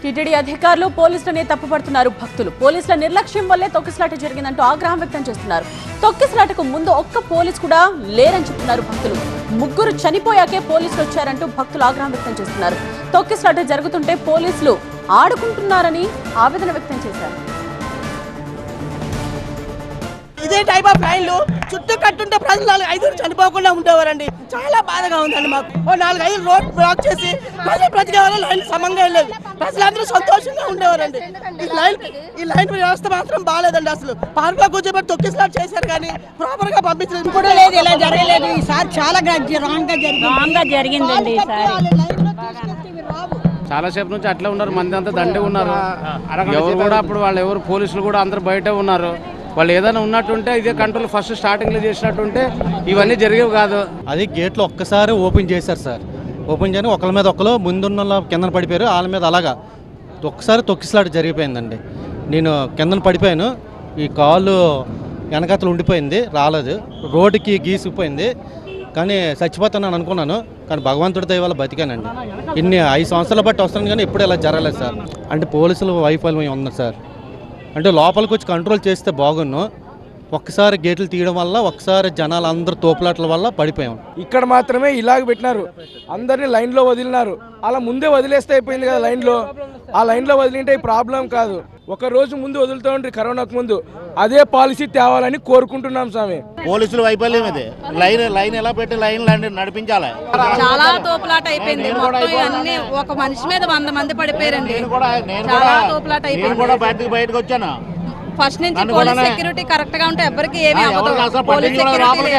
TTD అధికారులు పోలీసులనే తప్పుపడుతున్నారు భక్తులు. పోలీసుల నిర్లక్ష్యం వల్లే తొక్కిసలాట జరిగిందంటూ ఆగ్రహం వ్యక్తం చేస్తున్నారు. తొక్కిసలాటకు ముందు ఒక్క పోలీసు కూడా లేరని చెప్తున్నారు భక్తులు. ముగ్గురు చనిపోయాకే పోలీసులు వచ్చారంటూ భక్తులు ఆగ్రహం వ్యక్తం చేస్తున్నారు. తొక్కిసలాట జరుగుతుంటే పోలీసులు ఆడుకుంటున్నారని ఆవేదన వ్యక్తం చేశారు. ఇదే టైప్ ఆఫ్ లైన్లు చుట్టూ కట్టుంటే ప్రజలు 4-5 చనిపోకుండా ఉండేవారండి. చాలా బాధగా ఉందండి మాకు. 4-5 రోడ్ బ్లాక్ చేసి ప్రజలు బ్రతికే వాళ్ళు లైన్ సమంగా వెళ్ళేది. ప్రజలందరూ సంతోషంగా ఉండేవారండి. ఈ లైన్ వ్యవస్థ మాత్రం బాగాలేదండి. అసలు పార్క్ లో కూర్చోబెట్టి తొక్కిసలాట చేశారు కానీ ప్రాపర్ గా పంపించలేదు. ఇప్పుడు లేదు, ఇలా జరగలేదు. ఈసారి చాలా రాంగ్ గా జరిగిందండి. చాలా సేపు నుంచి అట్లా ఉన్నారు, మంది అంతా దండే ఉన్నారు. ఎవరు కూడా అప్పుడు వాళ్ళు ఎవరు పోలీసులు కూడా అందరు బయటే ఉన్నారు. వాళ్ళు ఏదైనా ఉన్నట్టుంటే ఇదే కంట్రోల్ ఫస్ట్ స్టార్టింగ్లో చేసినట్టుంటే ఇవన్నీ జరిగేవి కాదు. అది గేట్లు ఒక్కసారి ఓపెన్ చేశారు సార్. ఓపెన్ చేయని ఒకళ్ళ మీద ఒకరు ముందున్న కిందన పడిపోయారు. వాళ్ళ మీద అలాగా ఒక్కసారి తొక్కిసలాట జరిగిపోయిందండి. నేను కిందన పడిపోయాను. ఈ కాలు వెనకతలు ఉండిపోయింది, రాలేదు. రోడ్డుకి గీసిపోయింది. కానీ చచ్చిపోతానని అనుకున్నాను. కానీ భగవంతుడి దయ వల్ల బతికానండి. ఇన్ని 5 సంవత్సరాల బట్టి వస్తాను కానీ ఎప్పుడు ఇలా జరగలేదు సార్. అంటే పోలీసులు వైఫల్యం ఉంది సార్. అంటే లోపలికి వచ్చి కంట్రోల్ చేస్తే బాగున్ను. ఒక్కసారి గేట్లు తీయడం వల్ల ఒక్కసారి జనాలు అందరూ తోపులాట్ల వల్ల పడిపోయాం. ఇక్కడ మాత్రమే ఇలాగ పెట్టినారు, అందరినీ లైన్లో వదిలినారు. అలా ముందే వదిలేస్తే అయిపోయింది కదా లైన్లో. ఆ లైన్లో వదిలింటే ఈ ప్రాబ్లం కాదు. ఒక రోజు ముందు వదులుతూ ఉండ్రి, కరోనాకు ముందు. అదే పాలసీ తేవాలని కోరుకుంటున్నాం స్వామి. పోలీసులు వైఫల్యం ఇది. లైన్ ఎలా పెట్టి లైన్ నడిపించాలి. చాలా తోపులాట అయిపోయింది. అన్ని ఒక మనిషి మీద 100 మంది పడిపోయారండి. బయటకు వచ్చాను. ఫస్ట్ నుంచి పోలీస్ సెక్యూరిటీ కరెక్ట్ గా ఉంటే ఎవరికి ఏమీ అవ్వదు. పోలీస్ సెక్యూరిటీ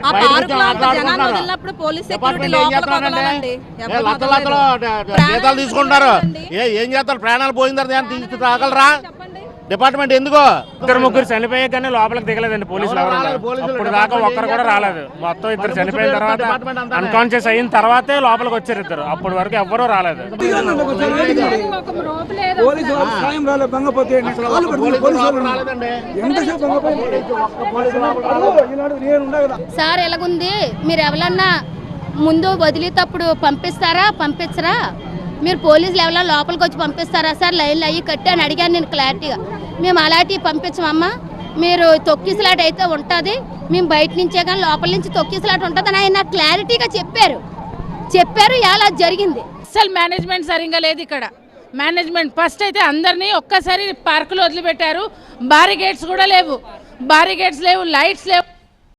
ఆ పార్క్ లో అంత జనాలు వదిలినప్పుడు పోలీస్ సెక్యూరిటీ లోపలికి వదలాలండి. జీతాలు తీసుకుంటారు. ఏం చేస్తారు? ప్రాణాలు పోయిన తర్వాత తీసుకు రాగలరా? డిపార్ట్మెంట్ ఎందుకో 2-3 చనిపోయే కానీ లోపలికి దిగలేదండి పోలీసులు. అప్పుడు దాకా ఒక్కరు కూడా రాలేదు. మొత్తం 2 చనిపోయిన తర్వాత అన్కాన్షియస్ అయిన తర్వాతే లోపలికి వచ్చారు 2. అప్పటి వరకు ఎవ్వరూ రాలేదు. సార్ ఎలాగుంది, మీరు ఎవరన్నా ముందు వదిలేటప్పుడు పంపించరా? మీరు పోలీసులు ఎవరైనా లోపలికి వచ్చి పంపిస్తారా సార్? లైన్లు అయ్యి కట్టి అని అడిగాను నేను క్లారిటీగా. మేము అలాంటివి పంపించమమ్మా. మీరు తొక్కిసలాట అయితే ఉంటుంది, మేము బయట నుంచే కానీ లోపల నుంచి తొక్కిసలాట ఉంటుంది అని ఆయన నాకు క్లారిటీగా చెప్పారు. ఎలా జరిగింది? అసలు మేనేజ్మెంట్ సరిగ్గా లేదు ఇక్కడ. మేనేజ్మెంట్ ఫస్ట్ అయితే అందరినీ ఒక్కసారి పార్కులో వదిలిపెట్టారు. బారిగేట్స్ కూడా లేవు, లైట్స్ లేవు.